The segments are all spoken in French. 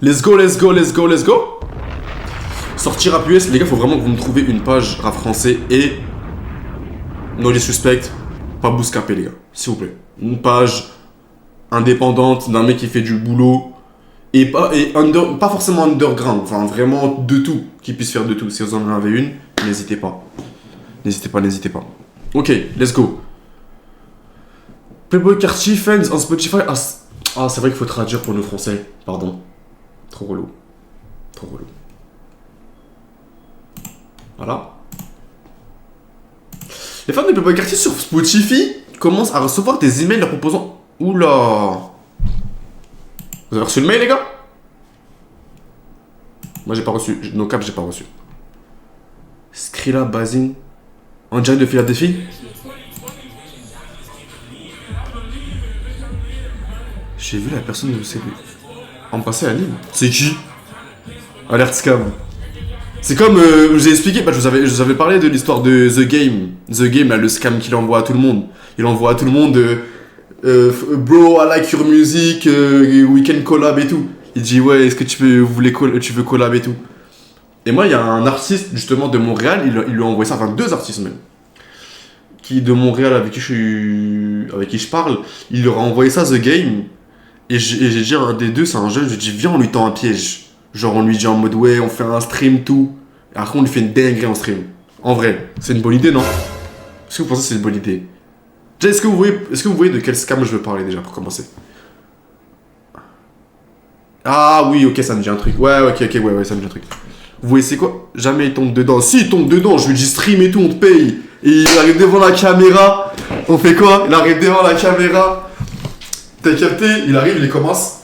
Let's go, let's go, let's go, let's go. Sortir rap US, les gars, faut vraiment que vous me trouvez une page rap français et... No disrespect, pas Bouscapé, les gars, s'il vous plaît. Une page indépendante d'un mec qui fait du boulot et pas forcément underground, enfin vraiment de tout, qui puisse faire de tout. Si vous en avez une, n'hésitez pas. N'hésitez pas, n'hésitez pas. Ok, let's go. Playboy Carti, fans on Spotify. Ah, c'est vrai qu'il faut traduire pour nous français, pardon. Trop relou. Trop relou. Voilà. Les fans de Playboy Carti sur Spotify commencent à recevoir des emails leur proposant... Oula. Vous avez reçu le mail, les gars? Moi, j'ai pas reçu. No cap, j'ai pas reçu. Skrilla Bazin. En direct de Philadelphie. J'ai vu la personne de CV. En passé à Lille. C'est qui? Alerte scam. C'est comme je vous ai expliqué, bah, je vous avais parlé de l'histoire de The Game. The Game, là, le scam qu'il envoie à tout le monde. Il envoie à tout le monde bro, I like your music, we can collab et tout. Il dit ouais, est-ce que tu veux collab et tout. Et moi, il y a un artiste justement de Montréal, il lui a envoyé ça, enfin 2 artistes même, qui de Montréal avec qui je parle, il leur a envoyé ça The Game. Et j'ai dit à un des deux, c'est un jeune, je lui dis viens, on lui tend un piège. Genre on lui dit en mode ouais, on fait un stream tout. Et après on lui fait une dinguerie en stream. En vrai, c'est une bonne idée, non? Est-ce que vous pensez que c'est une bonne idée? Déjà, est-ce que vous voyez de quel scam je veux parler déjà pour commencer? Ah oui, ok, ça me dit un truc. Ouais, ok, ouais, ça me dit un truc. Vous voyez, c'est quoi? Jamais il tombe dedans. Si il tombe dedans, je lui dis stream et tout, on te paye. Et il arrive devant la caméra. On fait quoi? Il arrive devant la caméra. T'as capté? Il arrive, il commence.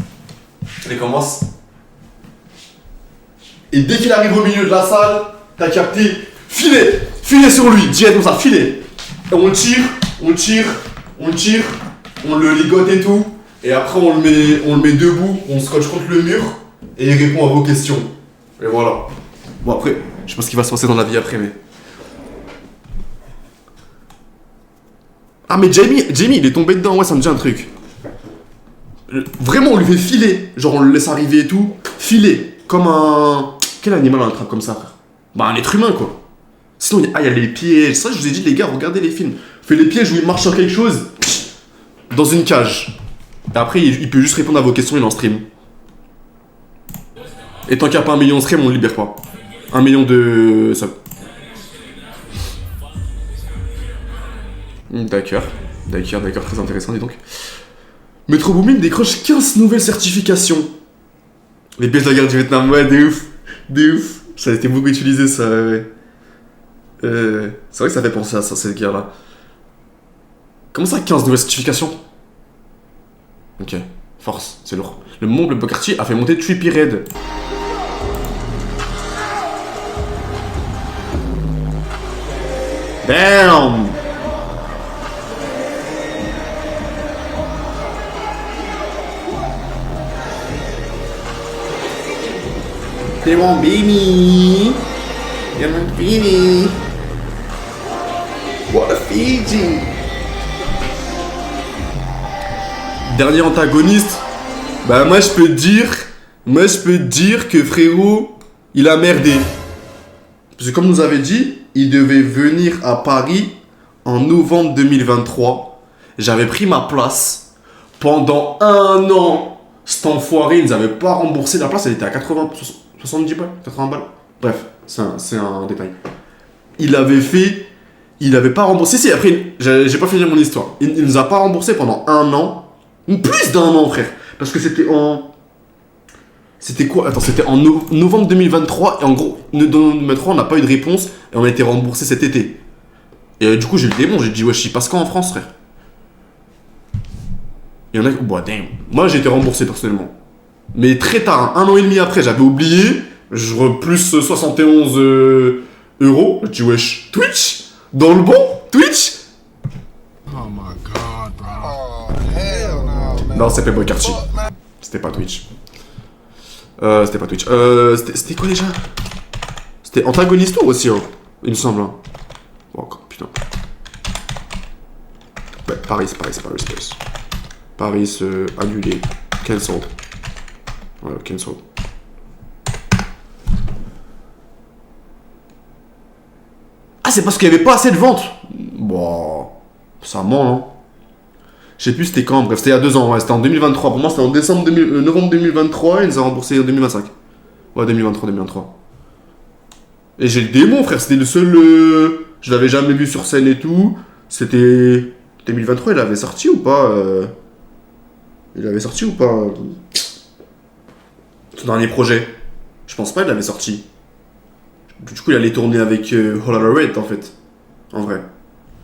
Et dès qu'il arrive au milieu de la salle, t'as capté? Filet sur lui, direct comme ça, filet. Et on tire, on le ligote et tout. Et après on le met debout, on scotche contre le mur. Et il répond à vos questions. Et voilà. Bon après, je sais pas ce qui va se passer dans la vie après, mais... Ah mais Jamie, il est tombé dedans, ouais, ça me dit un truc. Vraiment, on lui fait filer. Genre on le laisse arriver et tout. Filer. Comme un... Quel animal on attrape comme ça, frère? Bah un être humain, quoi. Sinon, il y a les pièges. Ça, je vous ai dit, les gars, regardez les films. Fait les pièges où il marche sur quelque chose. Dans une cage. Et après, il peut juste répondre à vos questions, il en stream. Et tant qu'il n'y a pas 1 million de stream, on le libère pas. 1 million de... ça. D'accord, très intéressant, dis donc. Metro Boomin décroche 15 nouvelles certifications. Les pièges de la guerre du Vietnam, ouais, de ouf. Ça a été beaucoup utilisé, ça, ouais. C'est vrai que ça fait penser à ça, cette guerre-là. Comment ça, 15 nouvelles certifications? Ok, force, c'est lourd. Le Mont Bocartier a fait monter Trippie Red. Damn! They won't be me. They won't be me. What a Fiji. Dernier antagoniste. Bah moi je peux te dire que frérot, il a merdé. Parce que comme nous avait dit, il devait venir à Paris en novembre 2023. J'avais pris ma place. Pendant 1 an, cet enfoiré, ils nous avaient pas remboursé. La place, elle était à 70 balles, 80 balles. Bref, c'est un détail. Il avait pas remboursé. Si, après, j'ai pas fini mon histoire. Il nous a pas remboursé pendant 1 an. Plus d'1 an, frère. Parce que c'était en... C'était quoi? Attends, c'était en novembre 2023. Et en gros, dans 2023, on n'a pas eu de réponse. Et on a été remboursé cet été. Et du coup, j'ai eu le démon. J'ai dit, wesh, il passe quand en France, frère? Il y en a qui... Bah, damn. Moi, j'ai été remboursé, personnellement. Mais très tard, 1 an et demi après, j'avais oublié. Plus 71 euros. Je dis, wesh, Twitch? Dans le bon? Twitch? Oh my god, bro. Oh, hell no, man. Non, c'était Playboy Carti. C'était pas Twitch. C'était quoi déjà? C'était Antagoniste aussi, hein, il me semble. Hein. Oh, putain. Ouais, Paris, annulé. Cancel. Ouais, cancel. c'est parce qu'il y avait pas assez de ventes. Bon, ça ment, hein. Je sais plus c'était quand, bref, c'était il y a 2 ans, ouais, c'était en 2023. Pour moi, c'était en novembre 2023 et ils nous ont remboursé en 2025. Ouais, 2023. Et j'ai le démon, frère, c'était le seul. Je l'avais jamais vu sur scène et tout. C'était. 2023, il avait sorti ou pas Il avait sorti ou pas son dernier projet? Je pense pas, il l'avait sorti. Du coup, il allait tourner avec Hollow en fait. En vrai.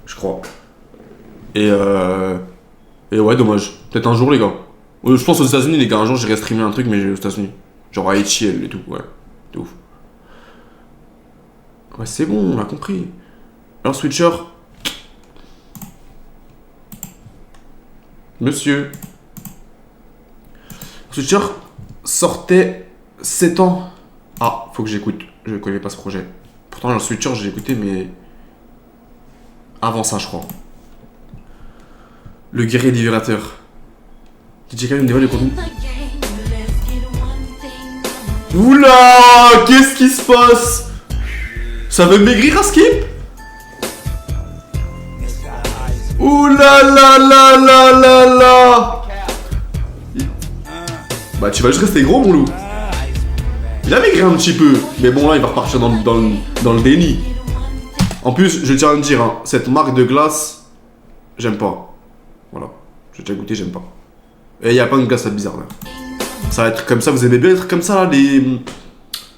Je crois. Et ouais, dommage. Peut-être un jour, les gars. Je pense aux États-Unis, les gars, un jour, j'irai streamer un truc, mais aux États-Unis. Genre à HL et tout, ouais. De ouf. Ouais, c'est bon, on a compris. Alors, Switcher. Monsieur. Switcher sortait 7 ans. Ah, faut que j'écoute. Je connais pas ce projet. Pourtant, le Switcher, j'ai écouté, mais. Avant ça, je crois. Le guerrier libérateur. DJ Khaled nous dévoile le contenu. Oula, qu'est-ce qui se passe? Ça veut maigrir à Skip? Oula la la la la la. Bah tu vas juste rester gros mon loup. Il a maigri un petit peu, mais bon là il va repartir dans le déni. En plus, je tiens à te dire, hein, cette marque de glace, j'aime pas. Voilà, j'ai déjà goûté, j'aime pas. Et y a pas une glace bizarre là. Ça va être comme ça, vous aimez bien être comme ça là, les...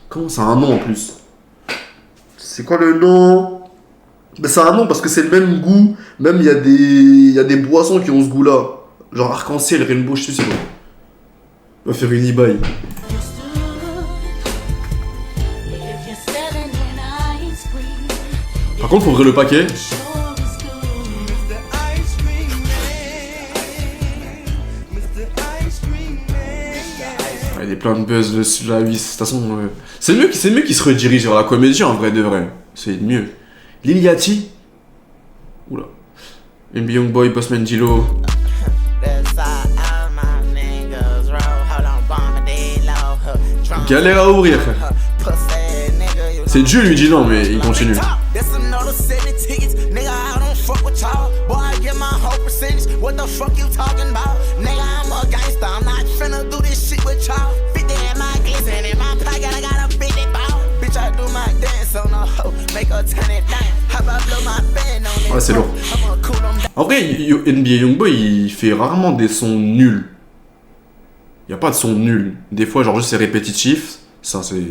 Comment ça a un nom en plus? C'est quoi le nom? Mais ça a un nom parce que c'est le même goût. Même il y a des boissons qui ont ce goût là. Genre arc-en-ciel, rainbow, je sais pas. On va faire une e-buy. Par contre, faut ouvrir le paquet. Il y a plein de buzz dessus là, oui, de toute façon. C'est mieux qu'il se redirige vers la comédie en vrai de vrai. C'est mieux. Lil Yachty. Oula. MB Youngboy, Bossman Dilo. Galère à ouvrir. C'est Dieu lui dit non, mais il continue. Ouais, c'est lourd. En vrai, NBA Youngboy, il fait rarement des sons nuls. Il n'y a pas de son nul. Des fois, genre, juste c'est répétitif. Ça, c'est.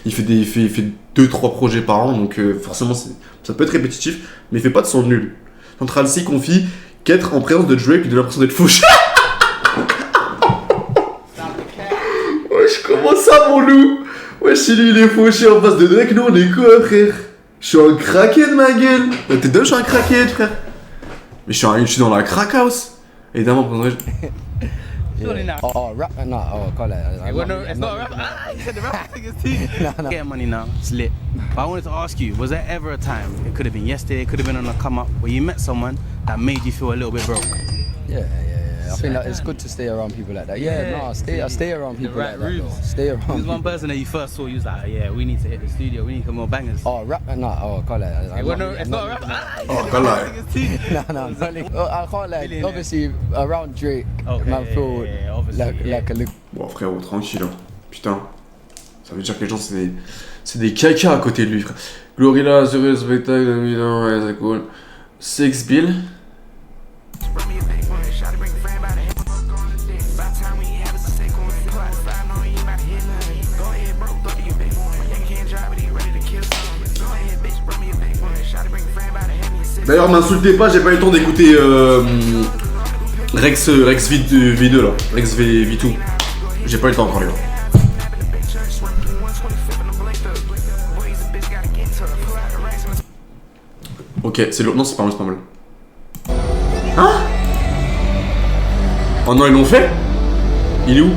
Il fait 2-3 projets par an, donc forcément, ça peut être répétitif, mais il fait pas de son nul. Central C confie qu'être en présence de Drake lui donne l'impression d'être fauché. Wesh, comment ça, mon loup? Wesh, si lui il est fauché en face de Drake, nous on est quoi, frère? Je suis un crackhead, ma gueule. T'es deux, je suis un crackhead, frère. Mais je suis dans la crack house. Évidemment, prendrais-je. Yeah. Oh, rap? No, call it. It's not rap. You said the rap thing is too. No. Getting money now, it's lit. But I wanted to ask you, was there ever a time, it could have been yesterday, it could have been on a come up, where you met someone that made you feel a little bit broke? Yeah. I think that it's good to stay around people like that. I stay around people right like that. roots. Though. Stay around. Who's one people. person that you first saw, you was like, yeah, we need to hit the studio, we need some more bangers? Oh, rap? No, call it. It's not rap. Oh, can't lie. No. I can't like. Billionaire. Obviously, around Drake, Okay, man, feel yeah, obviously, like a little. Bon, frérot, tranquille. Hein. Putain. Ça veut dire que les gens, c'est des caca à côté de lui, frère. Glorilla, sur le spectacle, ouais, c'est cool. Sex Bill. D'ailleurs, m'insultez pas, j'ai pas eu le temps d'écouter Rex V2 là. Rex V2. J'ai pas eu le temps encore, les gars. Ok, c'est lourd. Non, c'est pas mal. Hein? Oh non, ils l'ont fait? Il est où?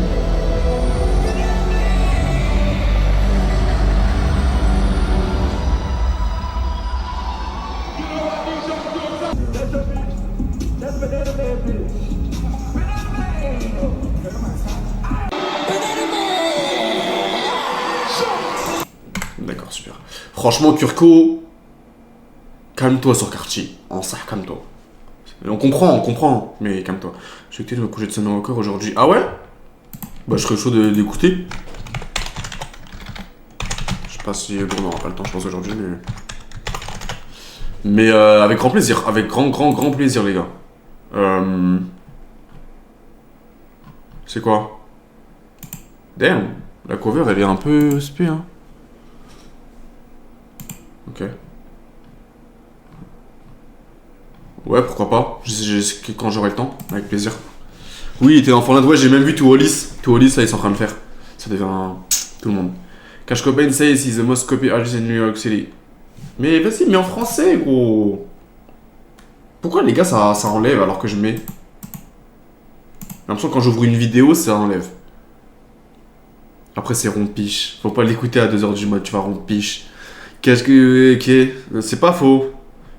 D'accord, super. Franchement, Kurko, Calme-toi sur Cartier. En ça, calme-toi. On comprend, mais calme-toi. J'ai écouté le projet de Summer Walker aujourd'hui. Ah ouais? Bah, je serais chaud d'écouter. Je sais pas si. Bon, on n'aura pas le temps, je pense, aujourd'hui, mais. Mais avec grand plaisir. Avec grand plaisir, les gars. C'est quoi? Damn, la cover, elle est un peu spé, hein. Ok. Ouais, pourquoi pas. Quand j'aurai le temps, avec plaisir. Oui, t'es dans Fortnite, ouais, j'ai même vu Tuolis. Tuolis, là, ils sont en train de le faire. Ça devient tout le monde. Cash Cobain says he's the most copied artist in New York City. Mais vas-y, mets en français, gros. Pourquoi les gars, ça enlève alors que je mets? J'ai l'impression que quand j'ouvre une vidéo, ça enlève. Après, c'est rompiche. Faut pas l'écouter à 2h du mat, tu vas rompiche. Qu'est-ce que. Ok, c'est pas faux.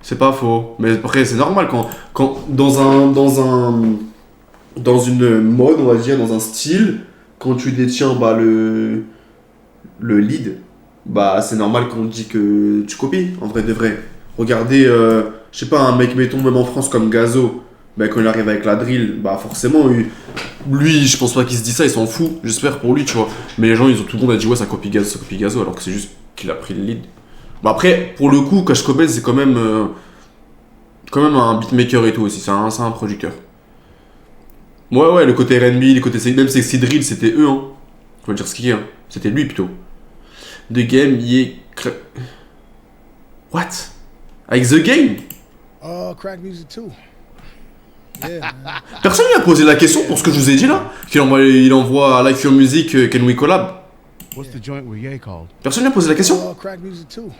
C'est pas faux. Mais après, c'est normal quand dans une mode, on va dire, dans un style, quand tu détiens bah, le lead, bah c'est normal qu'on te dit que tu copies, en vrai de vrai. Regardez, je sais pas, un mec, mettons, même en France comme Gazo, bah, quand il arrive avec la drill, bah forcément, lui, je pense pas qu'il se dit ça, il s'en fout, j'espère pour lui, tu vois. Mais les gens, tout le monde a dit, ouais, ça copie Gazo, alors que c'est juste qu'il a pris le lead. Bah après, pour le coup, Cash Cobain, c'est quand même un beatmaker et tout aussi, c'est un producteur. Ouais, le côté R&B, les côtés même Sexy Drill, c'était eux, hein. Faut dire ce qu'il y a, hein. C'était lui plutôt. The Game, What? Avec The Game? Crack music too. Yeah, man. Personne lui a posé la question pour ce que je vous ai dit là? Il envoie à Like Your Music, Can We Collab? What's the joint with Ye called? Personne lui a posé la question? Crack music too.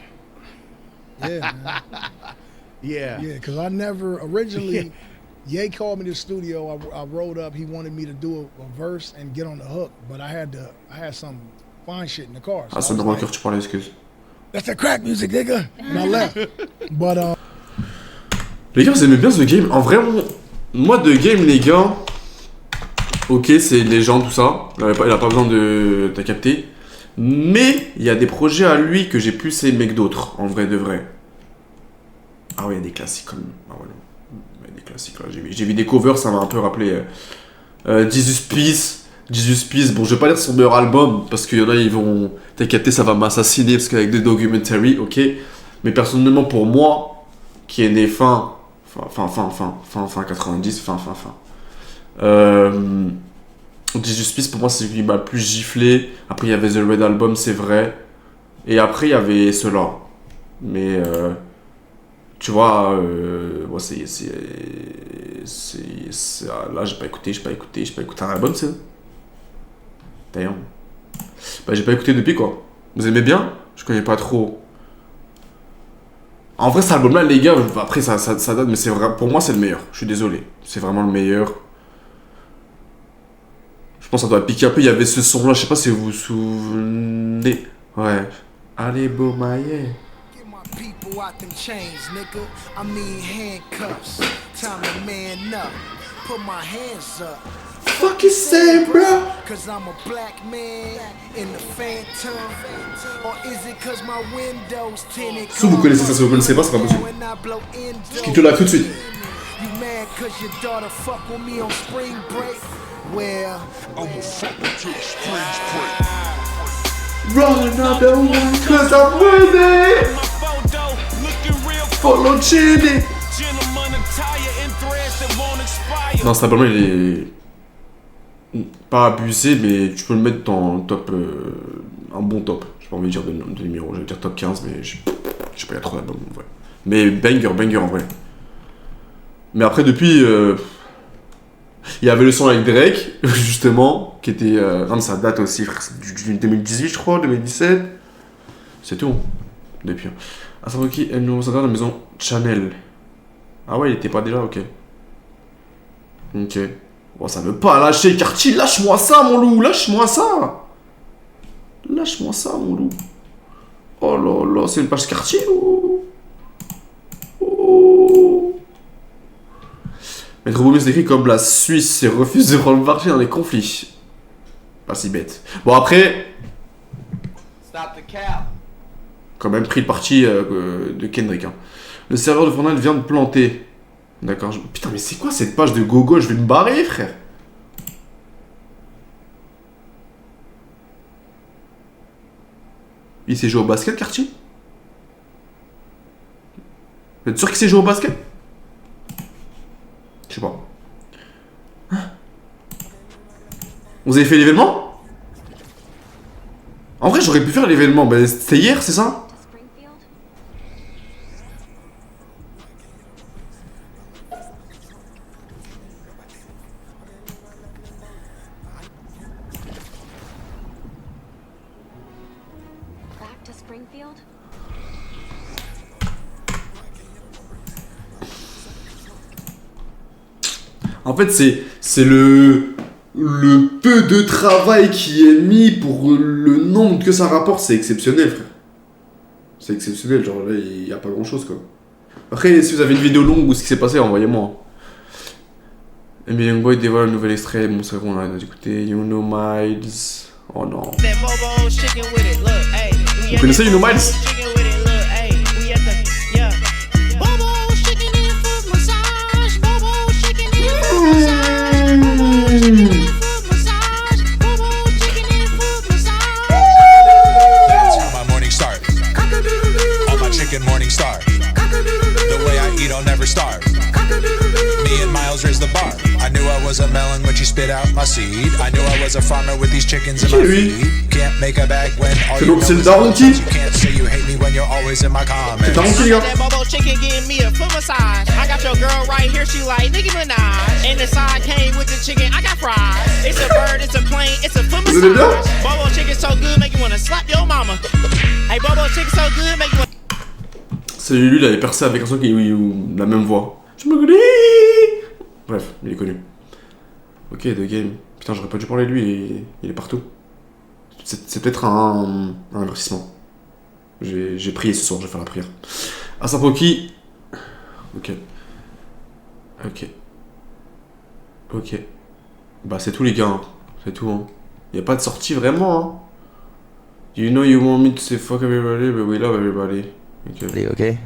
Yeah, man. Yeah. Yeah, because I never originally. Ye called me to the studio. I wrote up. He wanted me to do a verse and get on the hook, but I had some fine shit in the car. So Ah, c'est dans le cœur, tu parlais, excuse. That's the crack music, nigga. And I left. But Les gars, vous aimez bien The Game? En vrai, moi, The Game, les gars, ok, c'est les gens, tout ça. Il a pas besoin de. T'as capté? Mais il y a des projets à lui que j'ai plus aimé que d'autres, en vrai de vrai. Ah ouais, il y a des classiques comme. Ah ouais, non. Il y a des classiques là. J'ai vu des covers, ça m'a un peu rappelé. Jesus Peace, bon, je vais pas dire son meilleur album, parce qu'il y en a, ils vont. T'as capté, ça va m'assassiner, parce qu'avec des documentaries, ok. Mais personnellement, pour moi, qui est né fin 90, fin. Jesus Peace, pour moi, c'est celui qui m'a le plus giflé. Après, il y avait The Red Album, c'est vrai. Et après, il y avait ceux-là. Mais, tu vois, ouais, là, j'ai pas écouté un album, c'est d'ailleurs. Bah, j'ai pas écouté depuis, quoi. Vous aimez bien? Je connais pas trop. En vrai, cet album-là, les gars, après, ça date, mais c'est vrai, pour moi, c'est le meilleur. Je suis désolé. C'est vraiment le meilleur. Je pense que ça doit piquer un peu. Il y avait ce son-là, je sais pas si vous vous souvenez. Ouais. Allez, beau maillet. People out them chains, nigga. I mean handcuffs. Time to man up. Put my hands up. Fuck you say, bro? Cause I'm a black man in the phantom. Or is it cause my windows tinted? Si vous connaissez ça, si vous connaissez pas, c'est pas possible. Je quitte le live tout de suite. You mad cause your daughter fuck with me on spring break? Well, I'ma fuck with you spring break. Run another one, cause I'm winning. Follow Chili. Non, cet album, il est pas abusé, mais tu peux le mettre dans le top, un bon top. J'ai pas envie de dire de numéro, je vais dire top 15, mais je sais pas, il y a trop d'albums en vrai. Mais banger en vrai. Mais après, depuis, il y avait le son avec Drake, justement, qui était. Non, mais ça date aussi, frère, c'est du 2018, je crois, 2017. C'est tout, depuis. Ah, ça va qui? Elle nous reçoit dans la maison Chanel. Ah ouais, il était pas déjà, ok. Ok. Bon, ça veut pas lâcher, Cartier, lâche-moi ça, mon loup, lâche-moi ça. Lâche-moi ça, mon loup. Oh là là, c'est une page Cartier, ou. Oh. Maître Boumé s'écrit comme la Suisse refuse de prendre le marché dans les conflits. Pas si bête. Bon, après. Stop the cap. Quand même pris le parti de Kendrick. Hein. Le serveur de Fortnite vient de planter. D'accord. Putain, mais c'est quoi cette page de gogo? Je vais me barrer, frère. Il s'est joué au basket, Karchi? Vous êtes sûr qu'il s'est joué au basket? Je sais pas. Hein? Vous avez fait l'événement? En vrai, j'aurais pu faire l'événement. Ben, c'était hier, c'est ça? Back to Springfield? En fait, c'est le peu de travail qui est mis pour le nombre que ça rapporte, c'est exceptionnel, frère. C'est exceptionnel, genre là, il n'y a pas grand chose, quoi. Après, si vous avez une vidéo longue ou ce qui s'est passé, envoyez-moi. Et bien, Youngboy dévoile un nouvel extrait, bon, c'est qu'on a d'écouter. You Know Miles. Oh non. Vous connaissez You Know Miles? Morning star. The way I eat, I'll never starve. Me and Miles raised the bar. I knew I was a melon when she spit out my seed. I knew I was a farmer with these chickens in my feed. Can't make a bag when all you know is you can't say you hate me when you're always in my comments. That Bobo chicken getting me a foot massage. I got your girl right here, she like Nicki Minaj. And the side came with the chicken, I got fries. It's a bird, it's a plane, it's a foot massage. Bobo chicken so good, make you wanna slap your mama. Hey, Bobo chicken so good, make you wanna... C'est lui, il avait percé avec un son qui a la même voix. Je me connais. Bref, il est connu. Ok, The Game. Putain, j'aurais pas dû parler de lui, il est partout. C'est peut-être un avertissement. J'ai prié ce soir, je vais faire la prière. Asapoki. Ok. Ok. Ok. Bah, c'est tout, les gars. Hein. C'est tout. Hein. Y a pas de sortie vraiment. Hein. You know you want me to say fuck everybody, but we love everybody. Okay.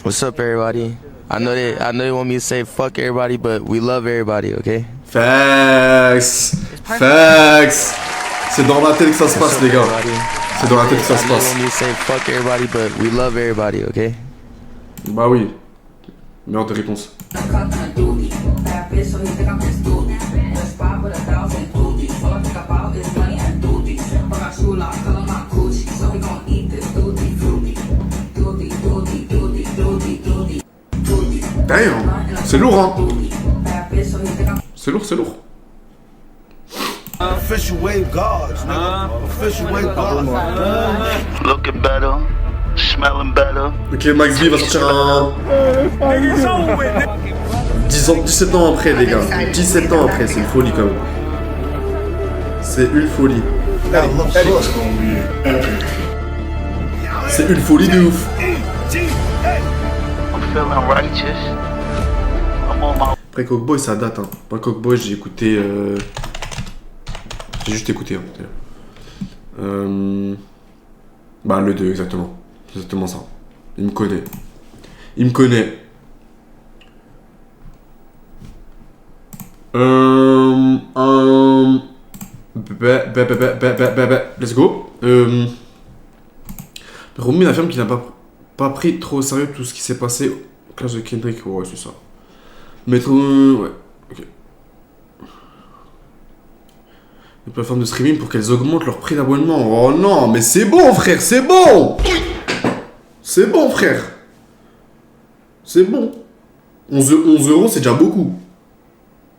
What's up, everybody? I know they want me to say fuck everybody, but we love everybody, okay? Facts. Facts. C'est dans la tête que ça se passe, les gars. C'est dans la tête que ça se passe. I know they want me to say fuck everybody, but we love everybody, okay? Bah oui. Meilleure de réponse. Damn, c'est lourd, hein. C'est lourd, c'est lourd. Official wave guards, nigga. Official wave guards. Looking better, smelling better. Ok, Max B va sortir un... 17 ans après, les gars. 17 ans après, c'est une folie quand même. C'est une folie. C'est une folie de ouf. Après Cockboy, ça date. Hein. Pas Cockboy, j'ai écouté. J'ai juste écouté. Hein, bah, le 2, exactement. C'est exactement ça. Il me connaît. Il me connaît. Let's go. Romy affirme qu'il n'a pas pris trop au sérieux tout ce qui s'est passé au clash de Kendrick. Ouais, c'est ça. Mettre. Ouais, ok. Les plateformes de streaming pour qu'elles augmentent leur prix d'abonnement. Oh non, mais c'est bon, frère, c'est bon! C'est bon, frère. C'est bon. 11 euros, c'est déjà beaucoup.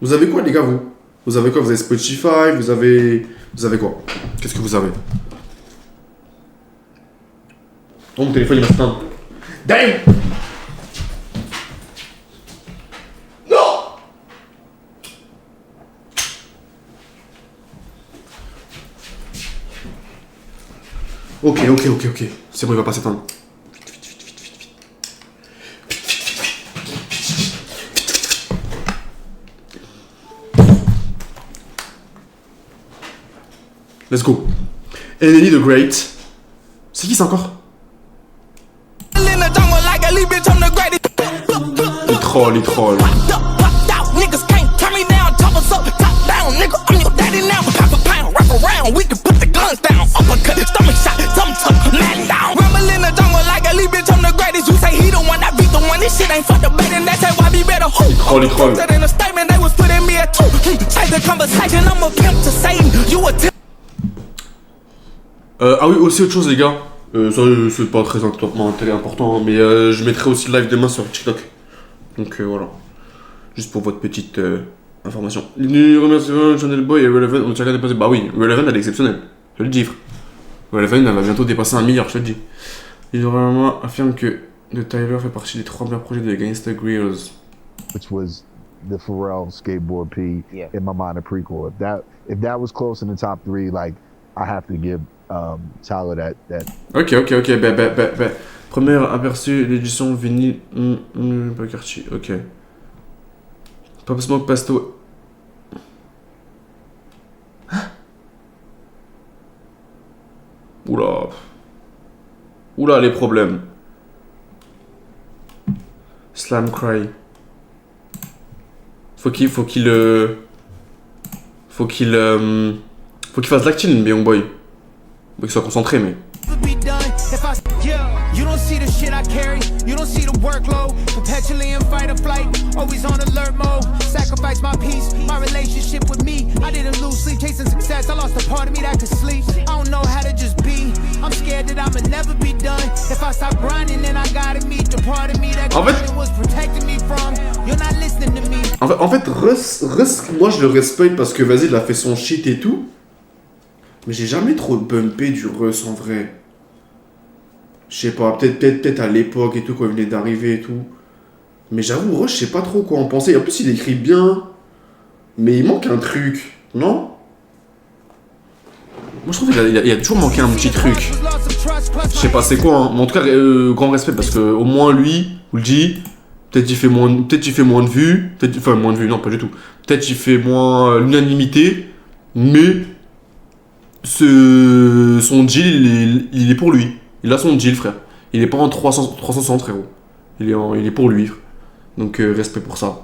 Vous avez quoi, les gars, vous? Vous avez quoi? Vous avez Spotify? Vous avez quoi? Qu'est-ce que vous avez? Oh, mon téléphone, il va se teindre. Damn! Non! Ok. C'est bon, il va pas s'éteindre. Let's go. Enemy the Great. C'est qui ça encore? troll. Il troll. Ah oui, aussi autre chose les gars, ça c'est pas très important, mais je mettrai aussi le live demain sur TikTok. Donc voilà, juste pour votre petite information. Remerciements Channel Boy et Relevant ont chacun dépassé. Bah oui, Relevant elle est exceptionnelle, je le dis frère. Relevant elle va bientôt dépasser 1 milliard, je te le dis. Il vraiment affirme que The Tyler fait partie des 3 meilleurs projets de Gangsta Grillz. Which was the Pharrell Skateboard P in my mind a prequel. If that was close in the top 3, like I have to give Tyler that. Ok. Premier aperçu l'édition vinyle. Bacardi. Ok. Pop Smoke Pasto. Oula les problèmes. Slam Cry. Faut qu'il fasse l'acting, mais young boy. Faut qu'il soit concentré, mais. You don't see the shit I carry, you don't see the workload. Perpetually in fight or flight, always on alert mode. Sacrifice my peace, my relationship with me. I didn't lose sleep chasing success, I lost a part of me that could sleep. I don't know how to just be, I'm scared that I'ma never be done. If I stop grinding, then I gotta meet the part of me that was protecting me from. You're not listening to me. En fait, Russ, moi je le respecte parce que vas-y, il a fait son shit et tout. Mais j'ai jamais trop bumpé du Russ en vrai. Je sais pas, peut-être à l'époque et tout, quand il venait d'arriver et tout. Mais j'avoue, Rush, je sais pas trop quoi en penser. En plus, il écrit bien. Mais il manque un truc, non? Moi, je trouve qu'il a toujours manqué un petit truc. Je sais pas c'est quoi, hein. Mais en tout cas, grand respect parce que au moins lui, vous le dit, peut-être il fait moins de vues. Enfin, moins de vues, non, pas du tout. Peut-être il fait moins l'unanimité. Mais son deal, il est pour lui. Il a son deal, frère. Il est pas en 360, frérot. Il est pour lui, frère. Donc, respect pour ça.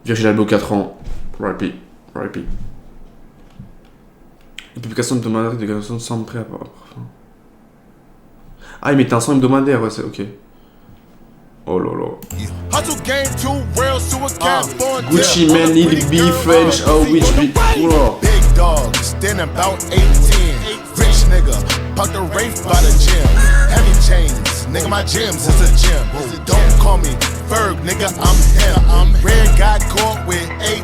Virgil Abloh, 4 ans. RIP. Une publication hebdomadaire de garçons sans prêt à part. Ah, il mettait un son hebdomadaire, ouais, c'est ok. Oh là là. Gucci Mane, Lil B, French, oh, Witch B. Oula. Rich nigga, park the Wraith by the gym. Heavy chains, nigga, my gyms is a gym. Don't call me Ferg, nigga, I'm him. Red got caught with 18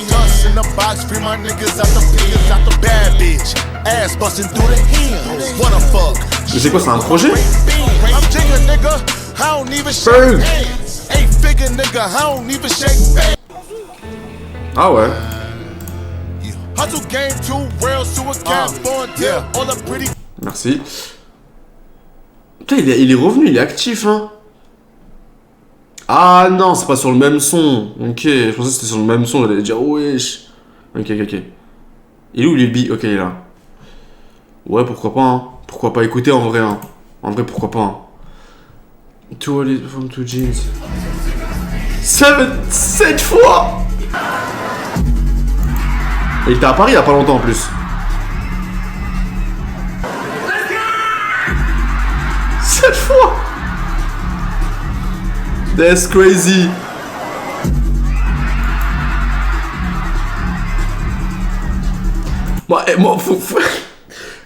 dust in the box, free my niggas out the bad bitch. Ass busting through the hem. Wanna fuck. Mais c'est quoi, c'est un projet? I'm jigger, nigga, I don't even shake hands. 8-figure nigga, I don't even shake hands. Ah ouais. Merci. Putain, il est revenu, il est actif, hein. Ah non, c'est pas sur le même son. Ok, je pensais que c'était sur le même son, j'allais dire wesh. Ok. Il est où Lil B? Ok, il est là. Ouais, pourquoi pas, hein. Pourquoi pas écouter en vrai, hein. En vrai, pourquoi pas, hein. Two Olive from Two Jeans. 7 fois. Il était à Paris il y a pas longtemps en plus. 7 fois. That's crazy. Moi,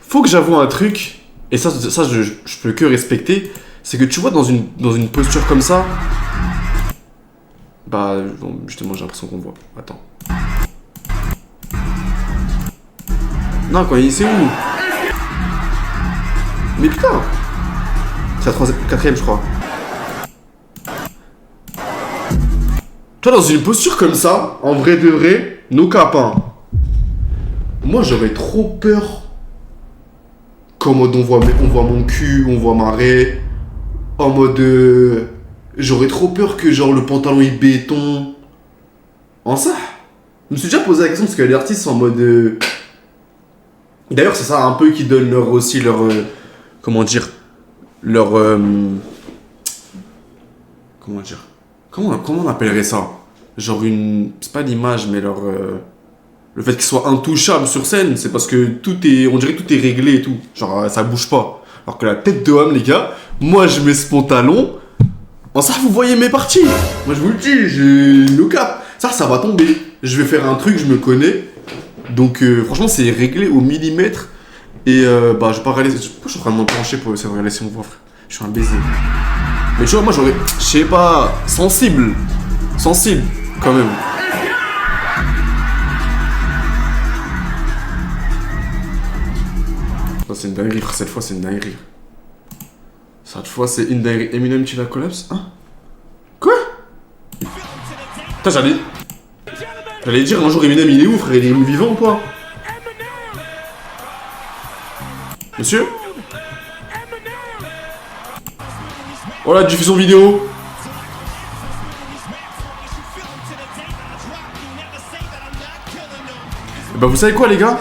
faut que j'avoue un truc. Et ça je peux que respecter. C'est que tu vois dans une posture comme ça. Bah justement j'ai l'impression qu'on voit. Attends. Non, quoi, c'est où? Mais putain! C'est la 4ème, je crois. Toi, dans une posture comme ça, en vrai de vrai, no cap, hein. Moi, j'aurais trop peur. Qu'en mode, on voit mon cul, on voit ma raie. En mode... J'aurais trop peur que, genre, le pantalon, il béton. En ça? Je me suis déjà posé la question, parce que les artistes sont en mode... D'ailleurs, c'est ça un peu qui donne leur comment dire, leur comment dire, Comment on appellerait ça? Genre une... C'est pas l'image, mais leur... Le fait qu'ils soient intouchables sur scène, c'est parce que tout est... On dirait que tout est réglé et tout. Genre, ça bouge pas. Alors que la tête de homme, les gars, moi, je mets ce pantalon... En ça, vous voyez mes parties. Moi, je vous le dis, j'ai le cap. Ça va tomber. Je vais faire un truc, je me connais. Donc, franchement, c'est réglé au millimètre. Et, bah, je vais pas réaliser... Pourquoi je suis en train de m'en pencher pour essayer de regarder si on voit, frère? Je suis un baiser. Mais tu vois, moi, j'aurais... Je sais pas... Sensible, quand même. Ça, c'est une dinguerie, frère. Cette fois, c'est une dinguerie. Cette fois, c'est une dinguerie. Eminem, tu la collapse? Hein? Quoi? Putain, j'allais dire un jour, Eminem, il est où, frère? Il est vivant ou pas? Monsieur? Oh la diffusion vidéo. Bah vous savez quoi les gars?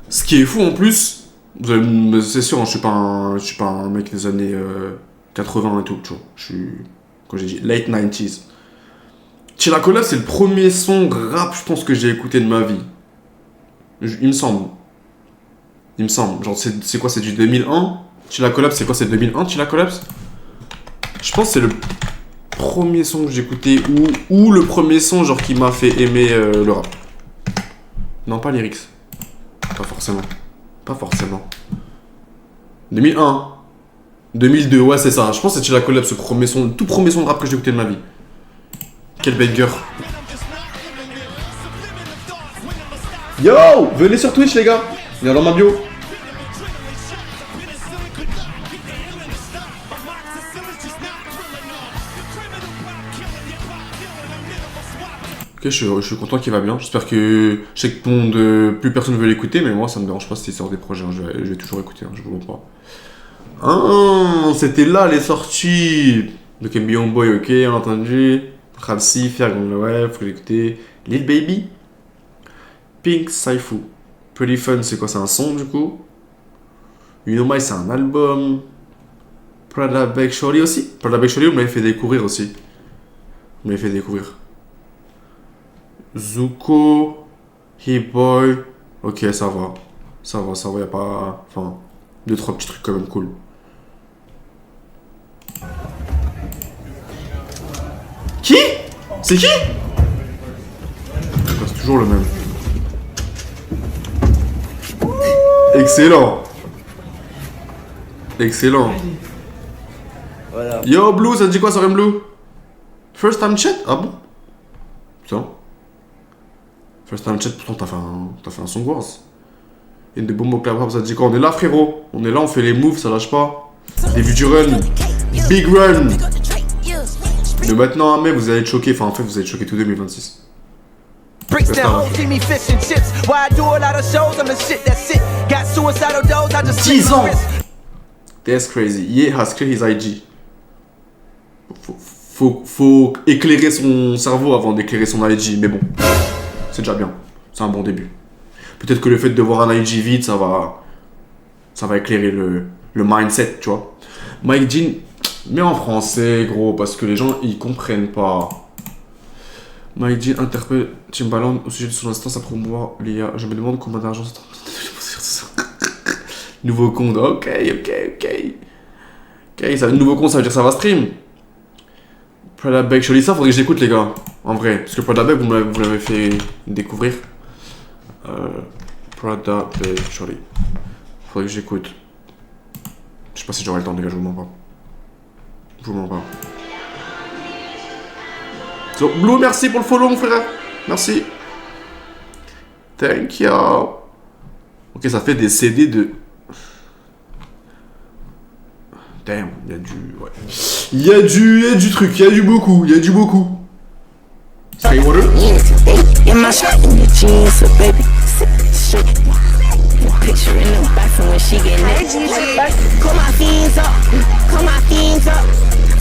Ce qui est fou en plus, c'est sûr, hein, je suis pas un mec des années 80 et tout, tu vois. Je suis, quand j'ai dit late 90s. Chilla Collab, c'est le premier son rap, je pense, que j'ai écouté de ma vie. Il me semble. Genre, c'est quoi? C'est du 2001? Chilla Collab, c'est quoi? C'est 2001, Chilla Collab? Je pense que c'est le premier son que j'ai écouté ou le premier son genre qui m'a fait aimer le rap. Non, pas lyrics. Pas forcément. 2001. 2002, ouais, c'est ça. Je pense que c'est Chilla Collab, ce premier son, le tout premier son de rap que j'ai écouté de ma vie. Quel banger. Yo, venez sur Twitch les gars. Viens dans ma bio. Ok, je suis content qu'il va bien. J'espère que... Je sais que plus personne ne veut l'écouter, mais moi ça me dérange pas s'il sort des projets. Hein. Je vais toujours écouter, hein, je vous vois pas. Ah, c'était là les sorties. Donc MB Boy, ok, on a entendu. Ramsey, Fergon, ouais, faut l'écouter. Lil Baby. Pink, Saifu. Pretty Fun, c'est quoi? C'est un son du coup. You Know My, c'est un album. Prada Beg Shorty aussi. Prada Beg Shorty, vous m'avez fait découvrir aussi. Vous m'avez fait découvrir. Zuko, Hip Boy. Ok, ça va. Ça va, y'a pas... Enfin, 2-3 petits trucs quand même cool. Qui? C'est qui? C'est toujours le même. Excellent. Excellent. Voilà. Yo Blue, ça te dit quoi sur Blue? First time chat? Ah bon? Putain. First time chat, pourtant t'as fait un song wars. Et des bons mots clap, ça te dit quoi? On est là frérot. On est là, on fait les moves, ça lâche pas. Début du run. Big run. De maintenant à mai, vous allez être choqués. Enfin en fait, vous allez être choqués tout 2026. Bricks that whole see me fish and chips. Why I do a lot of shows, I'm the shit that's it. Got suicidal dose, I just 10 ans. That's crazy. Ye has cleared his IG. Faut éclairer son cerveau avant d'éclairer son IG. Mais bon, c'est déjà bien. C'est un bon début. Peut-être que le fait de voir un IG vide, ça va éclairer le mindset, tu vois. Mike Jean, mais en français, gros, parce que les gens, ils comprennent pas. Mike Jean interpelle Timbaland au sujet de son instance à promouvoir l'IA. Je me demande combien d'argent ça. Nouveau compte, ok, ça, nouveau compte, ça veut dire que ça va stream. Prada Beg, je lis ça, faudrait que j'écoute les gars, en vrai. Parce que Prada Beg, vous l'avez fait découvrir. Prada Beg, Shorty. Faudrait que j'écoute. Je sais pas si j'aurai le temps, les gars, je vous mens pas. So, Blue, merci pour le follow, mon frère. Merci. Thank you. Ok, ça fait des CD de... Damn, il y a du... Ouais. Il y a du truc, il y a du beaucoup. Skywater.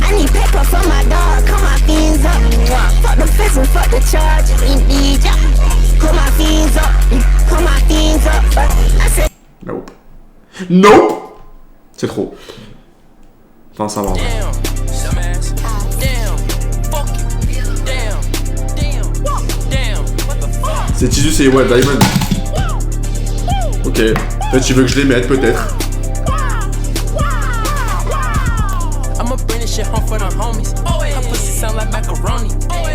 I need paper for my dog, call my fiends up. Fuck the fence and fuck the charges, we need ya. Call my fiends up, I said... Nope. C'est trop. Enfin, ça va. C'est Tizu, c'est ouais, Diamond. Ok. Peut-être tu veux que je les mette, peut-être. I'ma bring this shit home for the homies. Her pussy sound like macaroni.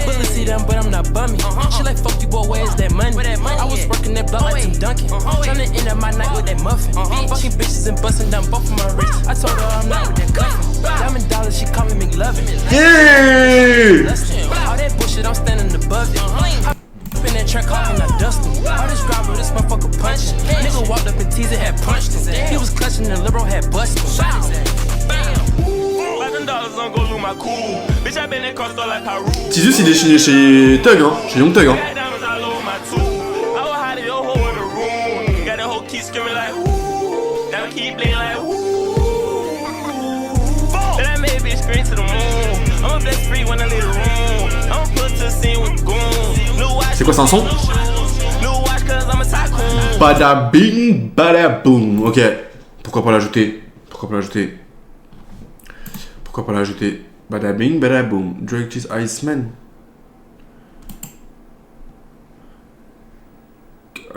Bullets see them, but I'm not bummy. She like, fuck you, boy, where's that money? I was working that block like Tim Duncan. Tryna end up my night with that muffin. Fucking bitches and busting down both of my wrists. I told her I'm not with that cuffin'. Diamond dollars, she call me McLovin. Yeah! All that bullshit, I'm standing above it. In that truck, and I dust him. All this driver, this motherfucker punched. Nigga walked up and teased it, had punched him. He was clutching the liberal, had busted him. Tizus, il est chez Thug, hein. Chez Young Thug, hein. C'est quoi, c'est un son? Bada bing, bada boom. Ok. Pourquoi pas l'ajouter? Pourquoi pas l'ajouter? Pourquoi pas l'ajouter? Bada bing, bada boom. Drake Cheese Iceman.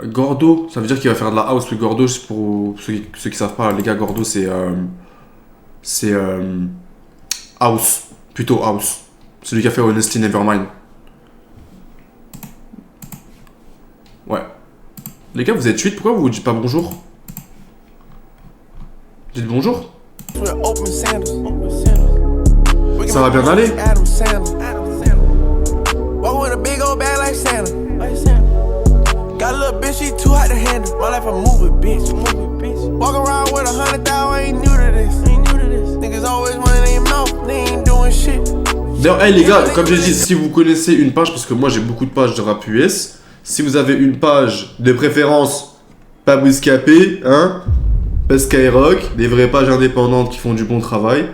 Gordo, ça veut dire qu'il va faire de la house. Le Gordo, pour ceux qui savent pas, les gars, Gordo, c'est house. Plutôt house. Celui qui a fait Honesty Nevermind. Ouais. Les gars, vous êtes 8, pourquoi vous dites pas bonjour? Dites bonjour. Ça va bien aller. D'ailleurs, hey les gars, comme j'ai dit, si vous connaissez une page, parce que moi j'ai beaucoup de pages de rap US, si vous avez une page de préférence pas Bouscapé, hein, pas Skyrock, des vraies pages indépendantes qui font du bon travail,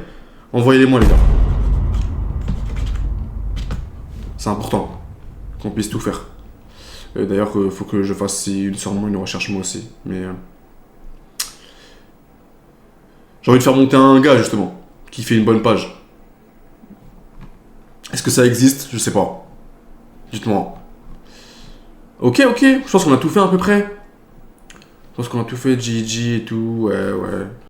envoyez-les-moi les gars. C'est important qu'on puisse tout faire. D'ailleurs, faut que je fasse sûrement une recherche moi aussi. Mais j'ai envie de faire monter un gars justement qui fait une bonne page. Est-ce que ça existe? Je sais pas. Dites-moi. Ok, je pense qu'on a tout fait à peu près. Je pense qu'on a tout fait, GG et tout, ouais.